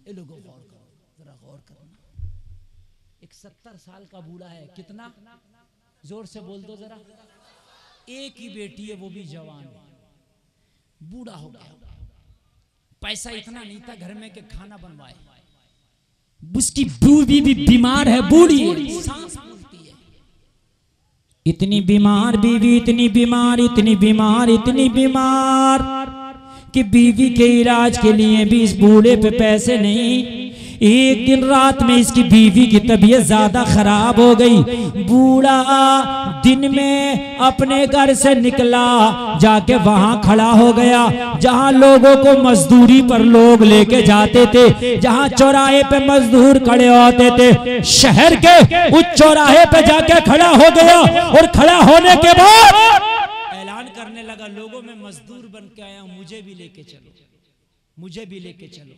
ये लोगों गौर करो, जरा गौर करना। एक 70 साल का बूढ़ा है, कितना जोर से बोल दो जरा। एक ही बेटी है, वो भी जवान है, बूढ़ा हो गया। पैसा इतना नहीं था घर में कि खाना बनवाए। उसकी बीवी भी बीमार है, बूढ़ी है, सांस फूलती है। इतनी बीमार बीवी, इतनी बीमार, इतनी बीमार, इतनी बीमार कि बीवी के इलाज के लिए भी इस बूढ़े पे पैसे नहीं। एक दिन रात में इसकी बीवी की तबीयत ज्यादा खराब हो गई। बूढ़ा दिन में अपने घर से निकला, जाके वहां खड़ा हो गया जहां लोगों को मजदूरी पर लोग लेके जाते थे, जहां चौराहे पे मजदूर खड़े होते थे। शहर के उस चौराहे पे जाके खड़ा हो गया और खड़ा होने के बाद ऐलान करने लगा, लोगों में मजदूर बन के आया हूं, मुझे भी लेके चलो, मुझे भी लेके चलो,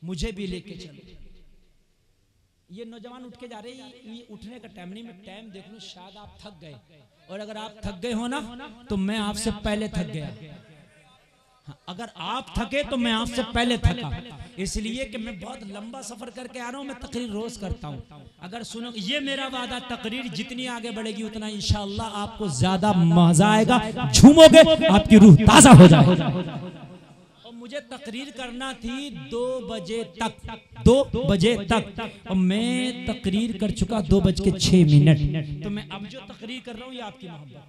मुझे भी लेके चलो। ये नौजवान उठ के जा रहे हैं, ये उठने का टाइम नहीं, मैं टाइम देख लूं, शायद आप थक गए, और अगर आप थक गए हो ना तो मैं आपसे पहले थक गया। हाँ, अगर आप थके तो मैं आपसे पहले थका, इसलिए कि मैं बहुत लंबा सफर करके आ रहा हूं। मैं तकरीर रोज करता हूं, अगर सुनो, ये मेरा वादा, तकरीर जितनी आगे बढ़ेगी उतना इंशाअल्लाह आपको ज्यादा मजा आएगा, झूमोगे, आपकी रूह ताजा हो जाएगी। मुझे तकरीर करना थी 2 बजे तक, 2 बजे तक, और मैं तकरीर कर चुका 2:06। तो मैं अब जो तकरीर कर रहा हूँ ये आपकी मोहब्बत।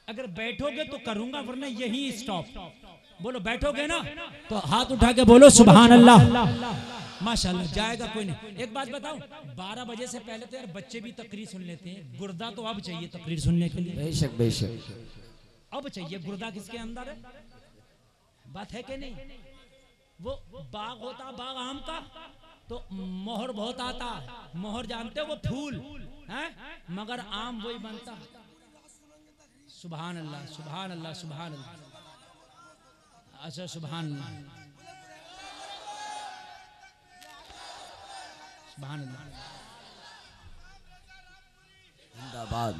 अगर बैठोगे तो करूंगा, वरना यही स्टॉप। बोलो बैठोगे ना तो हाथ उठा के बोलो सुभान अल्लाह, माशाअल्लाह, जाएगा कोई नहीं। एक बात बताऊं, 12 बजे से पहले तो यार बच्चे भी तकरीर सुन लेते हैं, गुर्दा तो अब चाहिए तकरीर सुनने के लिए। बेशक बेशक अब चाहिए, गुर्दा किसके अंदर है, बात है कि नहीं। वो बाग होता, बाग आम का, तो मोहर बहुत आता, मोहर जानते हो वो फूल है, मगर आम वही बनता। सुभान अल्लाह, सुभान अल्लाह, सुभान अल्लाह, अच्छा सुभान अल्लाह, सुभान अल्लाह, जिंदाबाद,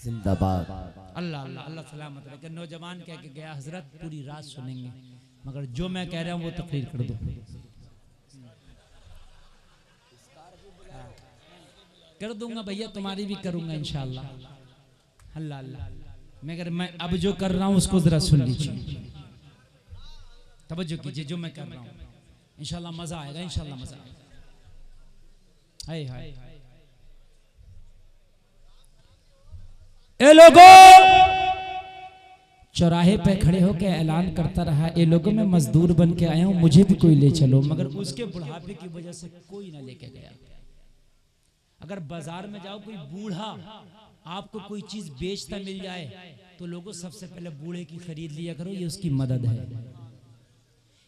जिंदाबाद। अल्लाह अल्लाह अल्लाह सलामत रखे। नौजवान कह के गया, हजरत पूरी रात सुनेंगे, मगर जो मैं कह रहा हूँ वो तकरीर कर दो। कर दूंगा भैया, तुम्हारी भी करूंगा इंशाअल्लाह। अल्लाह अल्लाह, मगर मैं अब जो कर रहा हूँ उसको जरा सुन लीजिए, तवज्जो कीजिए। जो मैं कर रहा हूँ इंशाअल्लाह मजा आएगा, इंशाअल्लाह मजा आएगा। हाय हाय, ए लोगों, चौराहे पे खड़े होकर ऐलान करता रहा, ए लोगों मैं मजदूर बन के आया हूं, मुझे भी कोई ले चलो, मगर उसके बुढ़ापे की वजह से कोई ना लेके गया। अगर बाजार में जाओ, कोई बूढ़ा आपको कोई चीज बेचता मिल जाए तो लोगों सबसे पहले बूढ़े की खरीद लिया करो, ये उसकी मदद है।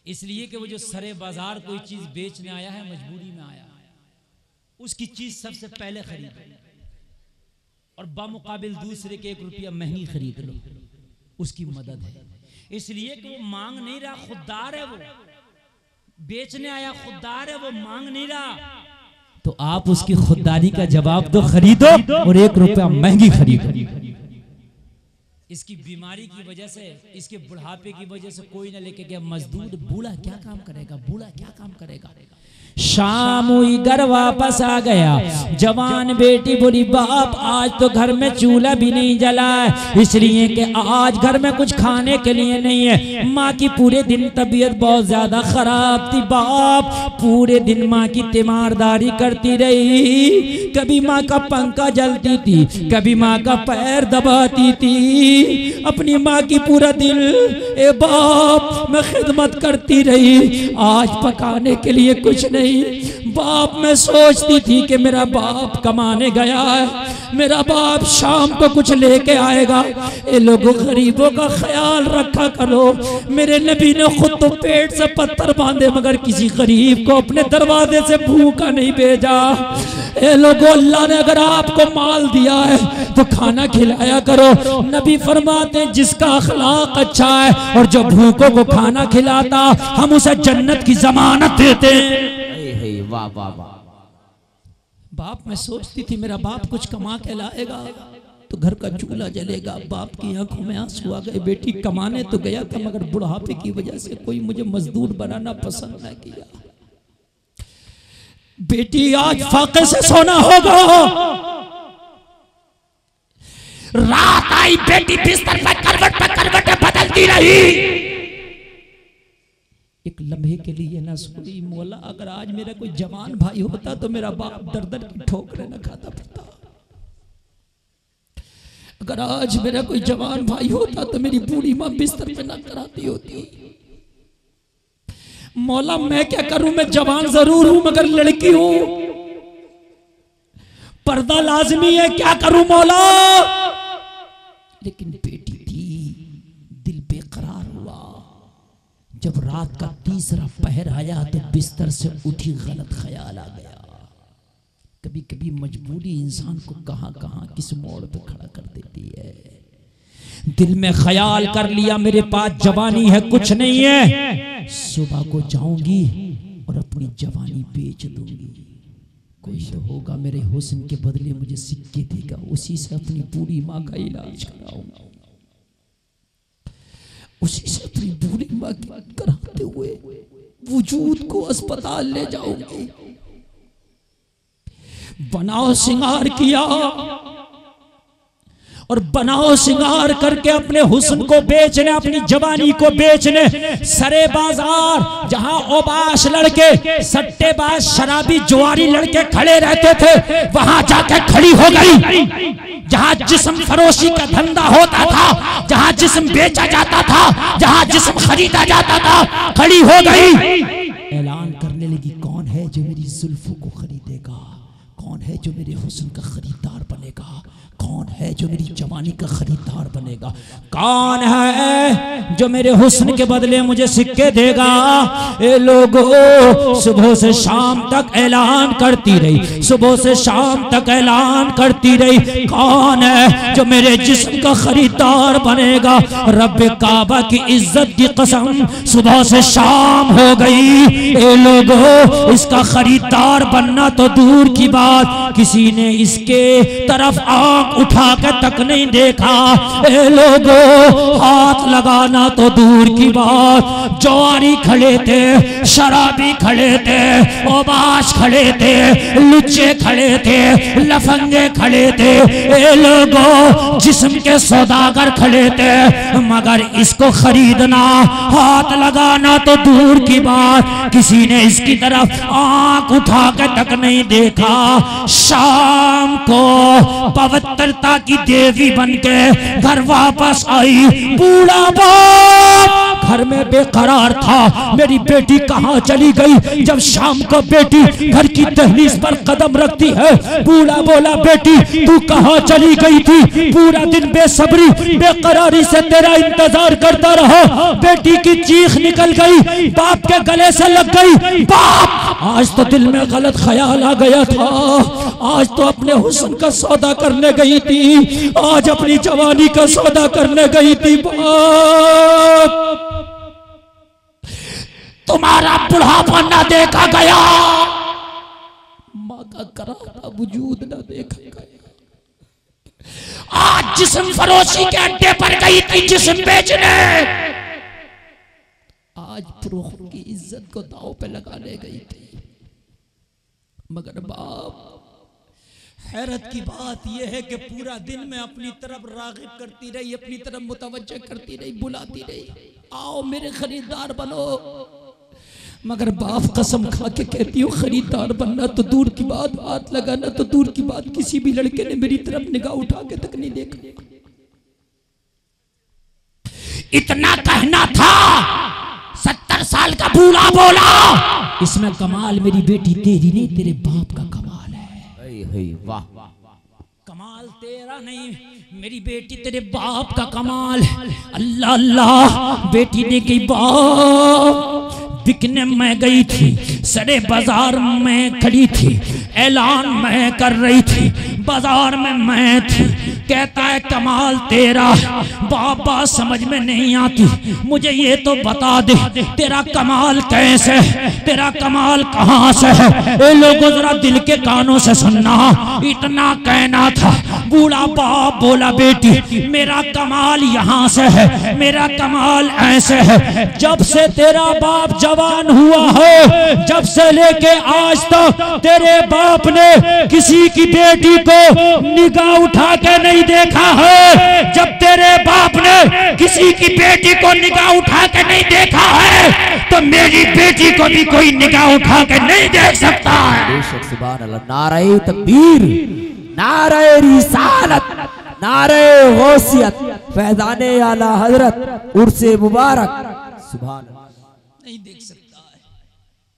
इसलिए कि वो जो सरे बाजार कोई चीज बेचने आया है, मजबूरी में आया, उसकी चीज सबसे पहले खरीद और बामुकाबिल दूसरे के 1 रुपया महंगी खरीद लो, उसकी मदद है। इसलिए कि वो मांग नहीं रहा, खुददार है, वो बेचने आया, खुददार है, वो मांग नहीं रहा। तो आप उसकी खुददारी का जवाब दो, खरीदो और 1 रुपया महंगी खरीदो। इसकी बीमारी की वजह से, इसके बुढ़ापे की वजह से कोई ना लेके गया। मजदूर, बूढ़ा क्या काम करेगा, बूढ़ा क्या काम करेगा। शाम हुई, घर वापस आ गया। जवान बेटी बोली, बाप आज तो घर में चूल्हा भी नहीं जला है, इसलिए कि आज घर में कुछ खाने के लिए नहीं है। माँ की पूरे दिन तबीयत बहुत ज्यादा खराब थी। बाप पूरे दिन माँ की तीमारदारी करती रही, कभी माँ का पंखा जलती थी, कभी माँ का पैर दबाती थी। अपनी माँ की पूरा दिन ए बाप मैं खिदमत करती रही, आज पकाने के लिए कुछ नहीं। बाप मैं सोचती थी कि मेरा बाप कमाने गया है, मेरा बाप शाम को कुछ लेके आएगा। ये लोगों गरीबों का ख्याल रखा करो। मेरे नबी ने खुद तो पेट से पत्थर बांधे, मगर किसी गरीब को अपने दरवाजे से भूखा नहीं भेजा। ये लोगों, अल्लाह ने अगर आपको माल दिया है तो खाना खिलाया करो। नबी फरमाते हैं, जिसका अखलाक अच्छा है और जो भूखों को खाना खिलाता, हम उसे जन्नत की जमानत देते हैं। वाह वाह वाह। बाप मैं सोचती थी मेरा बाप कुछ कमा के लाएगा तो घर का चूल्हा जलेगा। बाप की आंखों में आंसू आ गए। बेटी कमाने तो गया था मगर बुढ़ापे की वजह से कोई मुझे मजदूर बनाना पसंद न किया। बेटी आज फाके से सोना होगा। रात आई, बेटी बिस्तर पे करवट बदलती रही। एक लम्हे के लिए ना सोई। मौला अगर आज मेरा कोई जवान भाई होता तो मेरा बाप दर दर की ठोकरें न खाता पड़ता। अगर आज मेरा कोई जवान भाई होता तो मेरी बूढ़ी माँ बिस्तर पे ना कराती होती। मौला मैं क्या करूं, मैं जवान जरूर हूं मगर लड़की हूं, पर्दा लाजमी है, क्या करूं मौला। लेकिन बेटी थी, दिल बेकरार हुआ। जब रात का तीसरा पहर आया तो बिस्तर से उठी गलत ख्याल आ गया। कभी कभी मजबूरी इंसान को कहां कहां किस मोड़ पे खड़ा कर देती है। दिल में ख्याल कर लिया मेरे पास जवानी है, कुछ नहीं है, सुबह को जाऊंगी और अपनी जवानी बेच दूंगी। कोई तो होगा मेरे हुस्न के बदले मुझे सिक्के देगा, उसी से अपनी बूढ़ी माँ का इलाज कराऊंगा, उसी से अपनी बूढ़ी माँ की कराते हुए वजूद को अस्पताल ले जाऊंगी। बनाओ सिंगार किया और बनाओ सिंगार करके अपने हुस्न को बेचने, अपनी जवानी को बेचने सरे बाजार, जहां ओबाश लड़के, सट्टेबाज, शराबी, जुआरी लड़के खड़े रहते थे, वहां जाके खड़ी हो गई। जहां जिस्म फरोशी का धंधा होता था, जहां जिस्म बेचा जाता था, जहां जिस्म खरीदा जाता था, खड़ी हो गई। ऐलान करने लगी, कौन है जो मेरी जुल्फों को खरीदेगा, कौन है जो मेरे हुस्न का खरीदार बनेगा, कौन है जो मेरी जवानी का खरीदार बनेगा, कौन है जो मेरे हुस्न के बदले मुझे सिक्के देगा। ए लोगों, सुबह से शाम तक ऐलान करती रही, सुबह से शाम तक ऐलान करती रही, कौन है जो मेरे जिस्म का खरीदार बनेगा। रब काबा की इज्जत की कसम, सुबह से शाम हो गई। ए लोगों, इसका खरीदार बनना तो दूर की बात, किसी ने इसके तरफ आंख उठा के तक नहीं देखा। ए लोगों, हाथ लगाना तो दूर की बात, जवारी खड़े थे, शराबी खड़े थे, ओबाश खड़े थे, लुच्चे खड़े थे, लफंगे खड़े थे। ए लोगों, जिस्म के सौदागर खड़े थे, मगर इसको खरीदना, हाथ लगाना तो दूर की बात, किसी ने इसकी तरफ आंख उठा के तक नहीं देखा। शाम को पवित्रता की देवी बनके घर वापस आई। बूढ़ा बाप घर में बेकरार था, मेरी बेटी कहाँ चली गई। जब शाम को बेटी घर की दहलीज पर कदम रखती है, बूढ़ा बोला, बेटी तू कहाँ चली गई थी। पूरा दिन बेसब्री बेकरारी से तेरा इंतजार करता रहा। बेटी की चीख निकल गई, बाप के गले से लग गई। बाप, आज तो दिल में गलत ख्याल आ गया था, आज तो अपने हुस्न का सौदा करने गई थी, आज अपनी जवानी का सौदा करने गई थी। बाप, तुम्हारा बुढ़ापा ना देखा गया, माँ का करारा वजूद ना देखा गया। आज जिस्म फरोशी के अड्डे पर गई थी जिस्म बेचने, आज पुरुष की इज्जत को दांव पे लगाने गई थी। मगर बाप, हैरत की बात यह है कि पूरा दिन में अपनी तरफ रागिब करती रही, अपनी तरफ मुतवज्जह करती रही, बुलाती रही, आओ मेरे खरीदार बनो। मगर बाप कसम खा के कहती हूँ, खरीदार बनना तो दूर की बात, हाथ लगाना तो दूर की बात, किसी भी लड़के ने मेरी तरफ निगाह उठा के तक नहीं देखा। इतना कहना था, 70 साल का बूढ़ा बोला, इसमें कमाल मेरी बेटी तेरी नहीं, तेरे बाप का कमाल है। वाह, कमाल तेरा नहीं, मेरी बेटी तेरे बाप का कमाल है। अल्लाह अल्लाह, बेटी ने कही, बाप बिकने मैं गई थी, सरे बाजार में खड़ी थी, ऐलान मैं कर रही थी, बाजार में मैं थी, कहता है कमाल तेरा बाबा समझ में नहीं आती, मुझे ये तो बता दे तेरा कमाल कैसे, तेरा कमाल कहाँ से है। ए लोगों जरा दिल के कानों से सुनना, इतना कहना था। बूढ़ा बाप बोला बेटी मेरा कमाल यहाँ से है, मेरा कमाल ऐसे है। जब से तेरा बाप जवान हुआ है, जब से लेके आज तक तेरे बाप ने किसी की बेटी को निगाह उठा के नहीं देखा है। जब तेरे बाप ने किसी की बेटी को निगाह उठा के नहीं देखा है, तो मेरी बेटी को भी कोई निगाह उठा के नहीं देख सकता है। सुभान अल्लाह। नारे तकबीर, नारे रिसालत, नारे गौसियत, फैजाने आला हजरत उर्से मुबारक। सुभान अल्लाह। नहीं देख सकता है।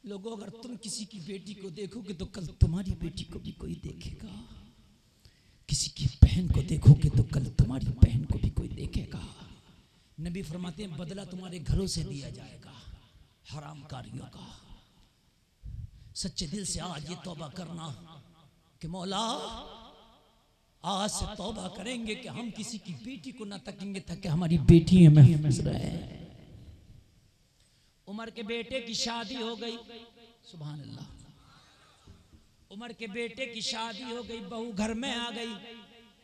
लोगों अगर तुम किसी की बेटी को देखोगे तो कल तुम्हारी बेटी को भी कोई देखेगा, किसी की बहन को देखोगे तो कल तुम्हारी बहन को भी कोई देखेगा। नबी फरमाते हैं बदला तुम्हारे घरों से दिया जाएगा हरामकारियों का। सच्चे दिल से आज ये तौबा करना कि मौला आज से तौबा करेंगे कि हम किसी की बेटी को ना तकेंगे ताकि हमारी बेटी महफूज रहे। उमर के बेटे की शादी हो गई, सुभान अल्लाह। उमर के बेटे की शादी हो गई, बहू घर में आ गई।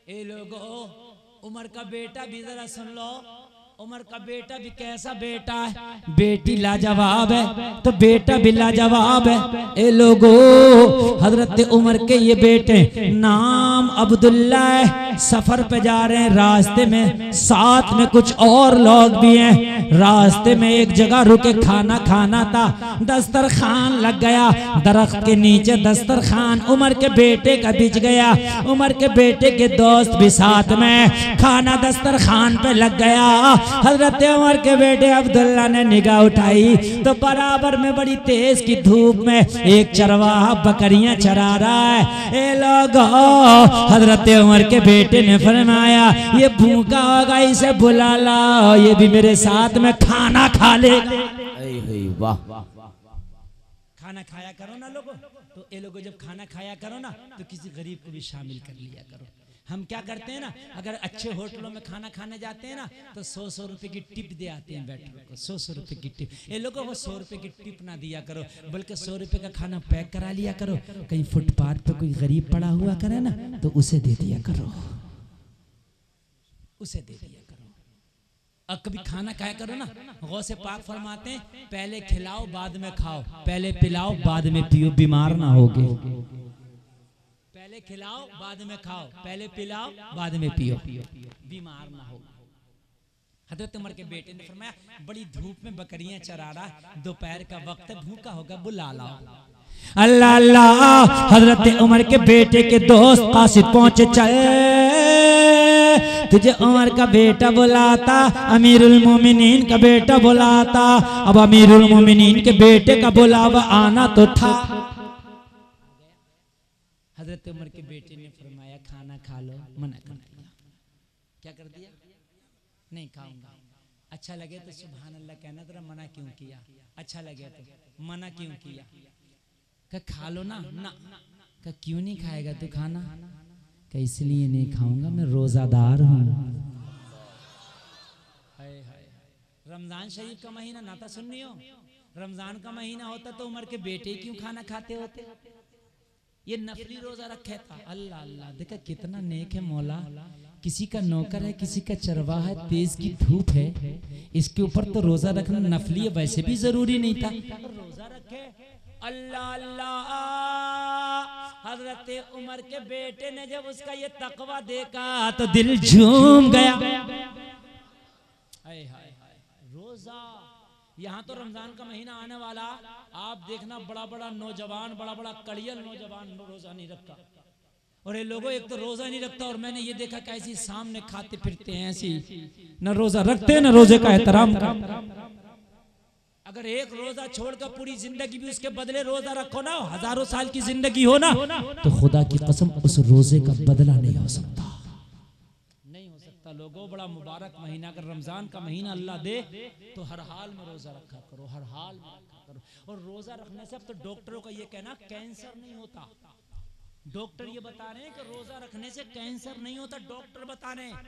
ए लोगो उमर का बेटा भी जरा सुन लो, उमर का बेटा भी कैसा बेटा है, बेटी लाजवाब है तो बेटा भी लाजवाब है। ए लोगो हजरत उमर के ये बेटे नाम अब्दुल्ला है, सफर पे जा रहे हैं, रास्ते में साथ में कुछ और लोग भी हैं। रास्ते में एक जगह रुके, खाना खाना था, दस्तरखान लग गया, दरख्त के नीचे दस्तरखान उमर के बेटे का बिछ गया। उमर के बेटे के दोस्त भी साथ में, खाना दस्तरखान पे लग गया। हजरत उमर के बेटे अब्दुल्ला ने निगाह उठाई तो बराबर में बड़ी तेज की धूप में एक चरवाहा बकरियां चरा रहा है। ए लोगो हजरत उमर के बेटे ने फरमाया ये भूखा होगा, इसे बुला ला, ये भी मेरे साथ में खाना खा ले। वाह, खाना खाया करो ना लोगों, तो ये लोगों जब खाना खाया करो ना तो किसी गरीब को भी शामिल कर लिया करो। हम क्या करते हैं ना, अगर अच्छे होटलों में खाना खाने जाते हैं ना तो 100-100 रुपए की टिप दे आते हैं बैठने को, 100-100 रुपए की टिप। ये लोगों को 100 रुपए की टिप ना दिया करो, बल्कि 100 रुपए का खाना पैक करा लिया करो। कहीं फुटपाथ पे कोई गरीब पड़ा हुआ करे ना तो उसे दे दिया करो, उसे दे दिया करो। अब कभी खाना खाया करो ना, गौसे पाक फरमाते हैं पहले खिलाओ बाद में खाओ, पहले पिलाओ बाद में पियो, बीमार ना होगे। पहले खिलाओ बाद में खाओ, पहले पिलाओ बाद में पियो, बीमार ना हो। हजरत उमर के बेटे ने फरमाया बड़ी धूप में बकरियां चरा रहा, दोपहर का वक्त है, भूखा होगा, बुला लाओ। अल्लाह अल्लाह। हजरत उमर के बेटे के दोस्त कासिद पहुंचे, चल तुझे उमर का बेटा बुलाता, अमीरुल मोमिनीन का बेटा बुलाता। अब अमीरुल मोमिनीन के बेटे का बुलावा आना तो था। हजरत उमर के बेटे ने फरमाया खाना खा लो, मना कर दिया। क्या कर दिया? नहीं खाऊंगा। अच्छा लगे तो सुभान अल्लाह कहना, तेरा मना क्यों किया? अच्छा लगे तो मना क्यों किया? कहा खा लो ना, ना। कहा क्यों नहीं खाएगा तू खाना? कहा इसलिए नहीं खाऊंगा, मैं रोजादार हूँ। रमजान शरीफ का महीना नाता सुननी हो, रमजान का महीना होता तो उमर के बेटे क्यों खाना खाते होते? ये नफली रोजा रखे था। अल्लाह अल्लाह, देखा कितना नेक है मौला। किसी का नौकर है, किसी का चरवाहा है, तेज की धूप है, इसके ऊपर तो रोजा रखना नफली है, वैसे भी जरूरी नहीं था, रोजा रखे। अल्लाह अल्लाह। हजरत उमर के बेटे ने जब उसका ये तकवा देखा तो दिल झूम गया। रोजा, यहाँ तो रमजान का महीना आने वाला, आप देखना बड़ा बड़ा नौजवान, बड़ा बड़ा कड़ियल नौजवान रोजा नहीं रखता। और ये लोगों एक तो रोजा नहीं रखता, और मैंने ये देखा कैसी सामने खाते फिरते हैं, ऐसी न रोजा रखते न रोजे का एहतराम करते। अगर एक रोजा छोड़कर पूरी जिंदगी भी उसके बदले रोजा रखो ना, हजारों साल की जिंदगी हो ना, तो खुदा की कसम उस रोजे का बदला नहीं हो सकता, नहीं हो सकता। लोगों बड़ा मुबारक महीना, अगर रमजान का महीना अल्लाह दे तो हर हाल में रोजा रखा करो, हर हाल में रखा करो। और रोजा रखने से अब तो डॉक्टरों का ये कहना कैंसर नहीं होता, डॉक्टर ये बता रहे हैं कि रोजा रखने से कैंसर नहीं होता, डॉक्टर बता रहे हैं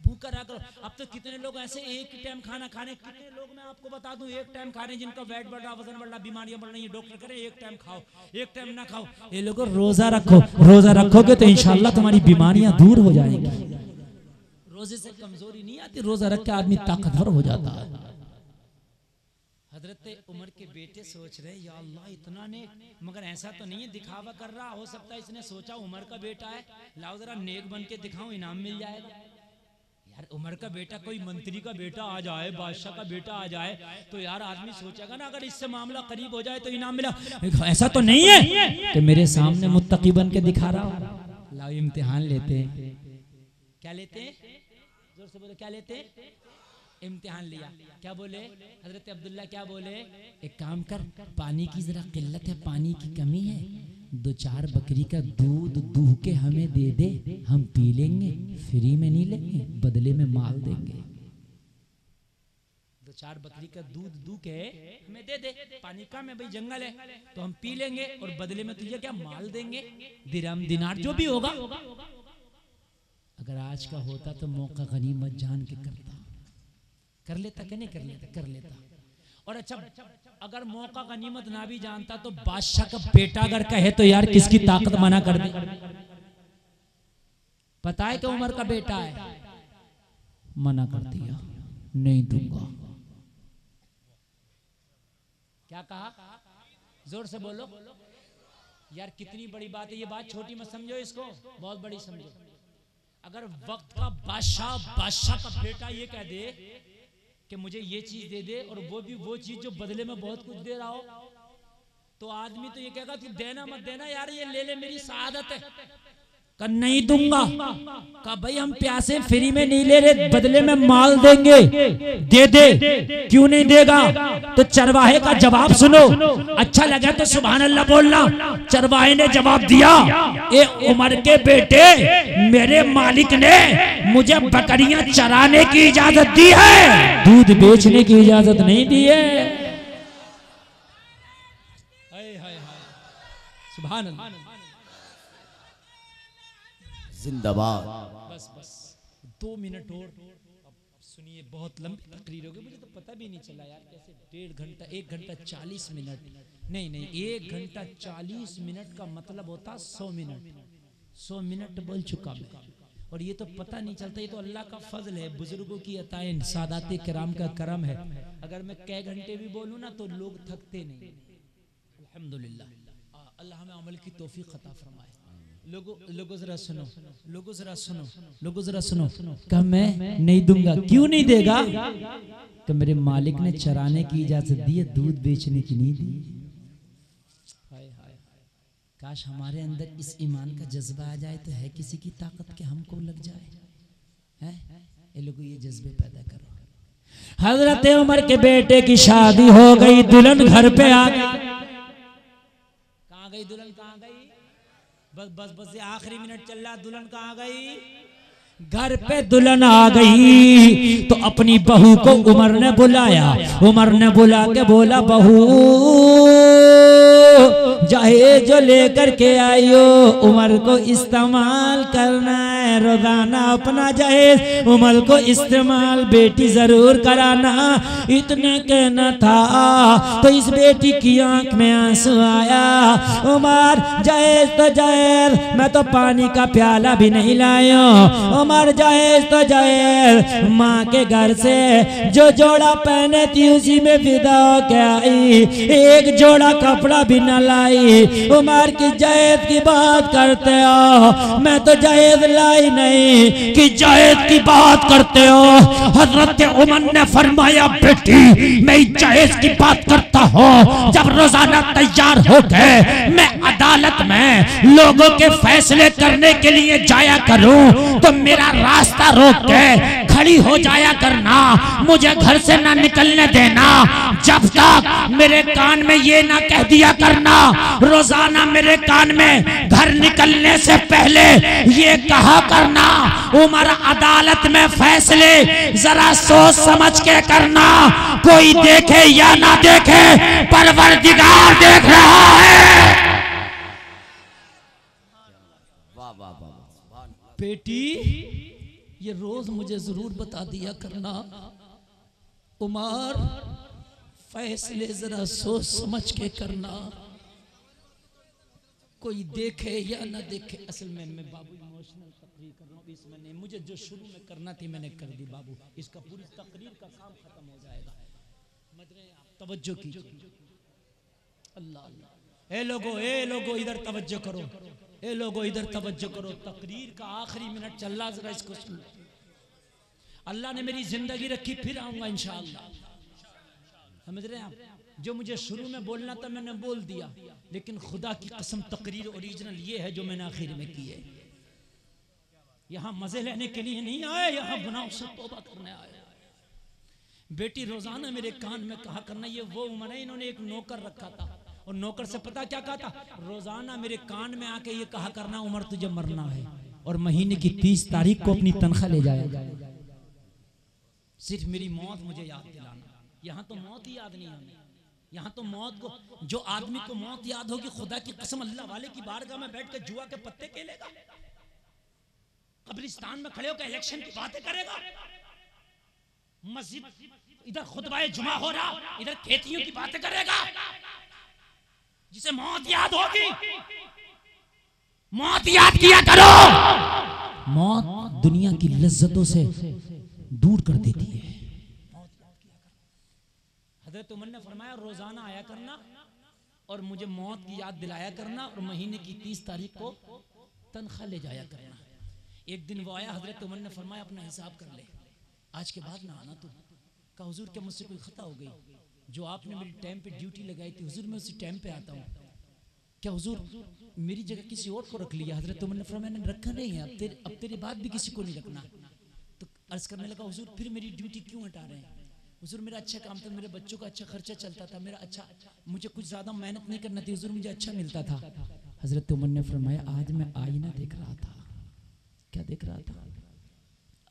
भूखा रहा करो। अब तो कितने लोग ऐसे एक टाइम खाना खाने, कितने लोग मैं आपको बता दूं एक टाइम खा रहे हैं जिनका वेट बढ़ रहा, वजन बढ़ रहा, बीमारियां बढ़ रही है, डॉक्टर करे एक टाइम खाओ, एक टाइम ना खाओ। ये लोगों रोजा रखो, रोजा रखोगे तो इंशाल्लाह तुम्हारी बीमारियां दूर हो जाएंगी। रोजे से कमजोरी नहीं आती, रोजा रख के आदमी ताकतवर हो जाता है। हजरत उमर के बेटे सोच रहे या अल्लाह इतना नेक, मगर ऐसा तो नहीं है दिखावा कर रहा, हो सकता है इसने सोचा उमर का बेटा है, लाओ जरा नेक बन के दिखाऊं इनाम मिल जाएगा। यार उमर का बेटा कोई मंत्री का बेटा आ जाए, बादशाह का बेटा आ जाए तो यार आदमी सोचेगा ना अगर इससे मामला करीब हो जाए तो इनाम मिला। ऐसा तो नहीं है कि मेरे सामने मुत्तकी बन के दिखा रहा हो। लाओ इम्तिहान लेते हैं। क्या लेते हैं? जोर से बोले क्या लेते हैं? इम्तिहान लिया। क्या बोले हजरत अब्दुल्ला? क्या बोले? एक काम कर, पानी की जरा किल्लत है, पानी की कमी है, 2-4 बकरी का दूध दूह के हमें दे दे, हम पी लेंगे, फ्री में नहीं लेंगे, बदले में माल देंगे। 2-4 बकरी का दूध दूह के हमें दे दे, पानी कम है भाई, जंगल है, तो हम पी लेंगे और बदले में तुझे क्या माल देंगे, दिरहम दिनार जो भी होगा। अगर आज का होता तो मौका गनीमत जान के करता, कर लेता कि नहीं कर लेता? कर लेता। और अच्छा अगर मौका गनीमत ना भी जानता तो बादशाह का बेटा अगर कहे तो यार किसकी ताकत मना कर दे? पता है कि उमर का बेटा है, मना कर दिया, नहीं दूंगा। क्या कहा? जोर से बोलो यार, कितनी बड़ी बात है ये। बात छोटी मत समझो, इसको बहुत बड़ी समझो। अगर वक्त का बादशाह का बेटा ये कह दे कि मुझे ये चीज दे दे, और वो भी वो चीज जो बदले में बहुत कुछ दे रहा हो, तो आदमी तो ये कहेगा कि देना मत देना यार, ये ले ले, मेरी सआदत है। का नहीं दूंगा। का भाई हम प्यासे फ्री में नहीं ले रहे, बदले में माल देंगे, दे दे। क्यों नहीं देगा? तो चरवाहे का जवाब सुनो, अच्छा लगा तो सुभान अल्लाह बोलना। चरवाहे ने जवाब दिया, ए उमर के बेटे, मेरे मालिक ने मुझे बकरियां चराने की इजाजत दी है, दूध बेचने की इजाजत नहीं दी है। सुभान अल्लाह, जिंदाबाद। बस 2 मिनट और सुनिए, बहुत लंबी तकरीर होगी, मुझे तो पता भी नहीं चला यार कैसे 1.5 घंटा, 1 घंटा 40 मिनट, नहीं 1 घंटा 40 मिनट का मतलब होता 100 मिनट। 100 मिनट बोल चुका मैं, और ये तो पता नहीं चलता। ये तो अल्लाह का फजल है, बुजुर्गों की अताएं, सादाते किराम का करम है। अगर मैं कई घंटे भी बोलूँ ना तो लोग थकते नहीं। अल्हम्दुलिल्लाह, अल्लाह हमें अमल की तौफीक अता फरमाए। लोगों जरा सुनो, लोगों जरा सुनो, लोगों जरा सुनो। कहा मैं नहीं दूंगा। क्यों नहीं देगा? कि मेरे मालिक ने चराने की इजाजत दी है, दूध बेचने की नहीं दी। काश हमारे अंदर इस ईमान का जज्बा आ जाए तो है किसी की ताकत के हमको लग जाए। हैं ये लोगों, ये जज्बे पैदा करो। हजरत उमर के बेटे की शादी हो गई, दुल्हन घर पे आ गई। कहाँ गई दुल्हन? कहाँ गई? बस आखिरी मिनट चल रहा, दुल्हन कहाँ गई? घर पे दुल्हन आ गई तो अपनी बहू को उमर ने बुलाया। उमर ने बुला के बोला, बहू जहेज जो लेकर के आइयो, उमर को इस्तेमाल करना है रोजाना, अपना जहेज उमर को इस्तेमाल बेटी जरूर कराना। इतने कहना था तो इस बेटी की आंख में आंसू आया। उमर जहेज तो जहेज, मैं तो पानी का प्याला भी नहीं लाया। उमर जहेज तो जहेज, माँ के घर से जो जोड़ा पहने थी उसी में विदा हो के आई, एक जोड़ा कपड़ा भी न लाई। उमर की जहेज की बात करते हो, मैं तो जहेज लाई नहीं कि जहेज की बात करते हो। हजरत उमर ने फरमाया, बेटी मैं जहेज की बात करता हूँ। जब रोजाना तैयार हो गए मैं अदालत में लोगों के फैसले करने के लिए जाया करूं तो मेरा रास्ता रोक के खड़ी हो जाया करना, मुझे घर से ना निकलने देना। जब तक मेरे कान में ये ना कह दिया करना, रोजाना मेरे कान में घर निकलने से पहले ये कहा करना, उमर अदालत में फैसले जरा सोच समझ के करना। कोई देखे या ना देखे, परवरदिगार देख रहा है। बेटी ये रोज मुझे जरूर बता दिया करना, उमर फैसले जरा सोच समझ के करना, कोई देखे या ना देखे। असल में मैं बाबू इमोशनल तकरीर कर रहा हूँ, इसमें नहीं, मुझे जो शुरू में करना थी मैंने कर दी बाबू, इसका पूरी तकरीर का काम खत्म हो जाएगा। तवज्जो कीजिए। अल्लाह अल्लाह। ए लोगो इधर तवज्जो करो, ए लोगो इधर तवज्जो करो। तकरीर का आखिरी मिनट चल रहा, जरा इसको सुन। अल्लाह ने मेरी जिंदगी रखी, फिर आऊंगा इंशाअल्लाह। समझ रहे हैं आप? जो मुझे शुरू में बोलना था मैंने बोल दिया, लेकिन खुदा की कसम तकरीर ओरिजिनल ये है जो मैंने आखिर में की है। यहाँ मजे लेने के लिए नहीं आए, यहाँ गुनाह से तौबा करने आए। बेटी रोजाना मेरे कान में कहा करना, ये वो उम्र है, इन्होंने एक नौकर रखा था और नौकर से पता क्या कहा था, रोजाना मेरे कान में आके ये कहा करना, उमर तुझे मरना है और महीने की 30 तारीख को अपनी तनख्वाह ले जाएगा, सिर्फ मेरी मौत मुझे याद दिलाना। यहाँ तो मौत ही याद नहीं होनी, यहाँ तो मौत को, जो आदमी को मौत याद होगी, खुदा की कसम अल्लाह वाले की बारगाह में बैठ कर जुआ के पत्ते खेलेगा, कब्रिस्तान में खड़े होकर इलेक्शन की बातें करेगा, मस्जिद इधर खुतबाए जुमा हो रहा, इधर खेतियों की बातें करेगा। जिसे मौत याद होगी, मौत याद किया करो। मौत दुनिया की लज्जतों से दूर कर देती है। हज़रत उमर ने फरमाया, रोजाना आया करना और मुझे मौत की याद दिलाया करना और महीने की 30 तारीख को तनख्वाह ले जाया करना। एक दिन वो आया, हज़रत उमर ने फरमाया, अपना हिसाब कर ले, आज के बाद ना आना। तो कहा, हुजूर क्या मुझसे कोई खता हो गई? जो आपने मेरी टाइम पे ड्यूटी लगाई थी हुजूर, मैं उसी टाइम पे आता हूँ, क्या हुजूर मेरी जगह किसी और को रख लिया? हज़रत उमर ने फरमाया, मैंने रखा नहीं है, अब तेरे बाद भी किसी को नहीं रखना। तो अर्ज करने लगा, हुजूर फिर मेरी ड्यूटी क्यों हटा रहे हैं? हुजूर मेरा अच्छा काम था, मेरे बच्चों का अच्छा खर्चा चलता था, मेरा अच्छा, मुझे कुछ ज़्यादा मेहनत नहीं करना थी हुजूर, मुझे अच्छा मिलता था। हज़रत उमर ने फरमाया, आज मैं आईना देख रहा था। क्या देख रहा था?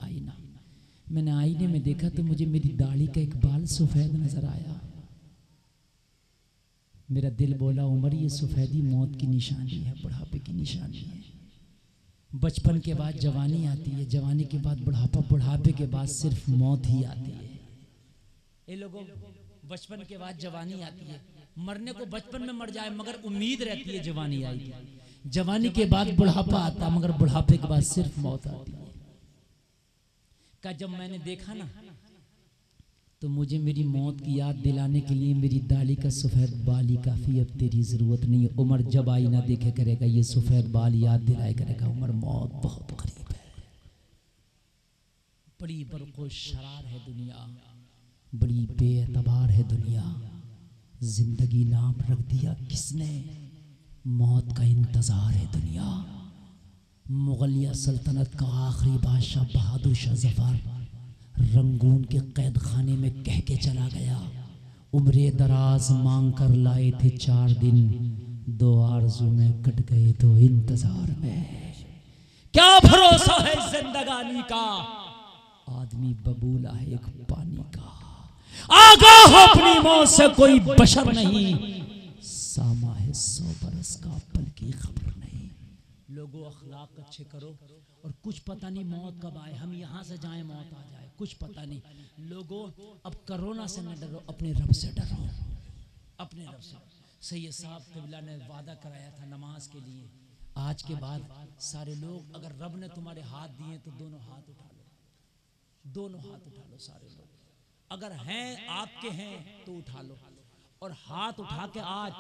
आईना। मैंने आईने में देखा तो मुझे मेरी दाढ़ी का एक बाल सफेद नजर आया। मेरा दिल बोला, उमर ये सफेदी मौत की निशानी है, बुढ़ापे की निशानी है। बचपन के बाद जवानी आती है, जवानी के बाद बुढ़ापा, बुढ़ापे के बाद सिर्फ मौत ही आती है। ये लोगों, बचपन के बाद जवानी आती है, मरने को बचपन में मर जाए मगर उम्मीद रहती है जवानी आएगी। जवानी के बाद बुढ़ापा आता मगर बुढ़ापे के बाद सिर्फ मौत आती है। का जब मैंने देखा ना तो मुझे मेरी मौत की याद दिलाने के लिए मेरी दाढ़ी का सफेद बाल ही काफी, अब तेरी जरूरत नहीं है। उमर जब आईना देखे करेगा, ये सफेद बाल याद दिलाया करेगा, उमर मौत बहुत करीब है। बड़ी बरकोश शरार है दुनिया, बड़ी बेएतबार है दुनिया। जिंदगी नाम रख दिया किसने? मौत का इंतजार है दुनिया। मुगलिया सल्तनत का आखिरी बादशाह बहादुर शाह जफर रंगून के कैद खाने में कह के चला गया, उम्रे दराज मांग कर लाए थे 4 दिन, 2 आरज़ू में कट गए 2 इंतजार में। क्या भरोसा है जिंदगानी का, आदमी बबूला है एक पानी का। आगाह हो अपनी मौत से कोई बशर नहीं, सामा है 100 बरस का पल की खबर नहीं। लोगों अखलाक अच्छे करो, और कुछ पता नहीं मौत कब आए, हम यहाँ से जाएं मौत आ जाए, कुछ पता नहीं। लोगों अब कोरोना से न डरो, अपने रब से डरो, अपने रब से। सैयद साहब क़िबला ने वादा कराया था नमाज के लिए, आज के बाद सारे लोग, अगर रब ने तुम्हारे हाथ दिए तो दोनों हाथ उठा लो, दोनों हाथ उठा लो सारे लोग। अगर हैं आपके हैं तो उठा लो, और हाथ उठा के आज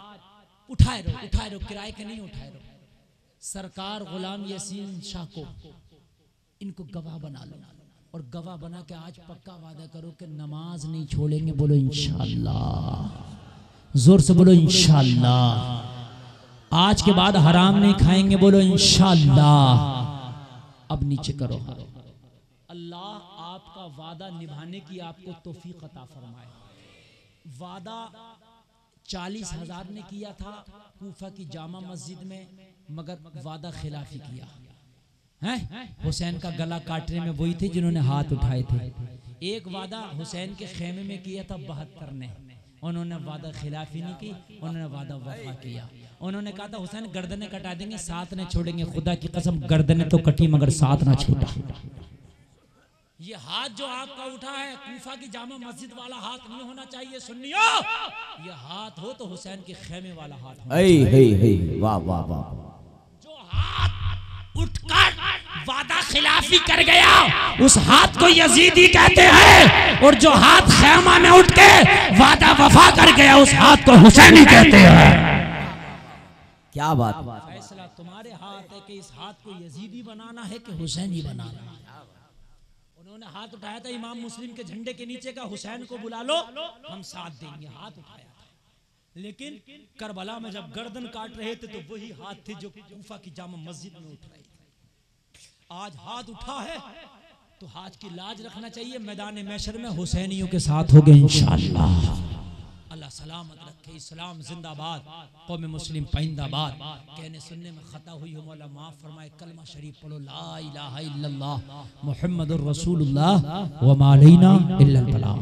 उठाए रहो, किराए के नहीं उठाए रहो। सरकार गुलाम यासीन शाह को इनको गवाह बना लो, और गवाह बना के आज पक्का वादा करो कि नमाज नहीं छोड़ेंगे। बोलो इंशाअल्लाह, जोर से बोलो इंशाअल्लाह। आज के बाद हराम नहीं खाएंगे, बोलो इंशाअल्लाह। अब नीचे करो। अल्लाह आपका वादा निभाने की आपको तौफीक अता फरमाए। वादा 40,000 ने किया था कूफा की जामा मस्जिद में, मगर वादा खिलाफी किया है। हुसैन का गला काटने में वही थे जिन्होंने हाथ उठाए थे। एक वादा हुसैन के खेमे में किया था 72 ने, उन्होंने वादा खिलाफी नहीं की, उन्होंने वादा वफा किया। उन्होंने कहा था हुसैन गर्दनें कटा देंगे साथ न छोड़ेंगे। खुदा की कसम गर्दनें तो कटी मगर साथ ना छूटा। ये हाथ जो आपका उठा है कूफा की जामा मस्जिद वाला हाथ नहीं होना चाहिए सुन्नियो। ये हाथ हो तो हुसैन के खेमे वाला हाथ हो। वाह वाह वाह। जो हाथ उठकर वादा खिलाफी कर गया उस हाथ को यजीदी कहते हैं, और जो हाथ खेमा में उठ के वादा वफा कर गया उस हाथ को हुसैनी कहते हैं। क्या बात। फैसला तुम्हारे हाथ है कि इस हाथ को यजीदी बनाना है कि हुसैनी बनाना है। उन्होंने हाथ उठाया था इमाम मुस्लिम के झंडे के नीचे का, हुसैन को बुला लो हम साथ देंगे, हाथ उठाया था। लेकिन करबला में जब गर्दन काट रहे थे तो वही हाथ थे जो कूफा की जामा मस्जिद में उठ रहे थे। आज हाथ उठा है तो हाथ की लाज रखना चाहिए। मैदान महशर में हुसैनियों के साथ होंगे इंशाअल्लाह। अल्लाह सलामत रखे। इस्लाम जिंदाबाद, कौम मुस्लिम पाइंदाबाद। कहने सुनने में खता हुई हो मौला माफ फरमाए। कलमा शरीफ पढ़ो ला इलाहा इल्लल्लाह मुहम्मदुर रसूलुल्लाह व मा अलैना इल्लल बलाग।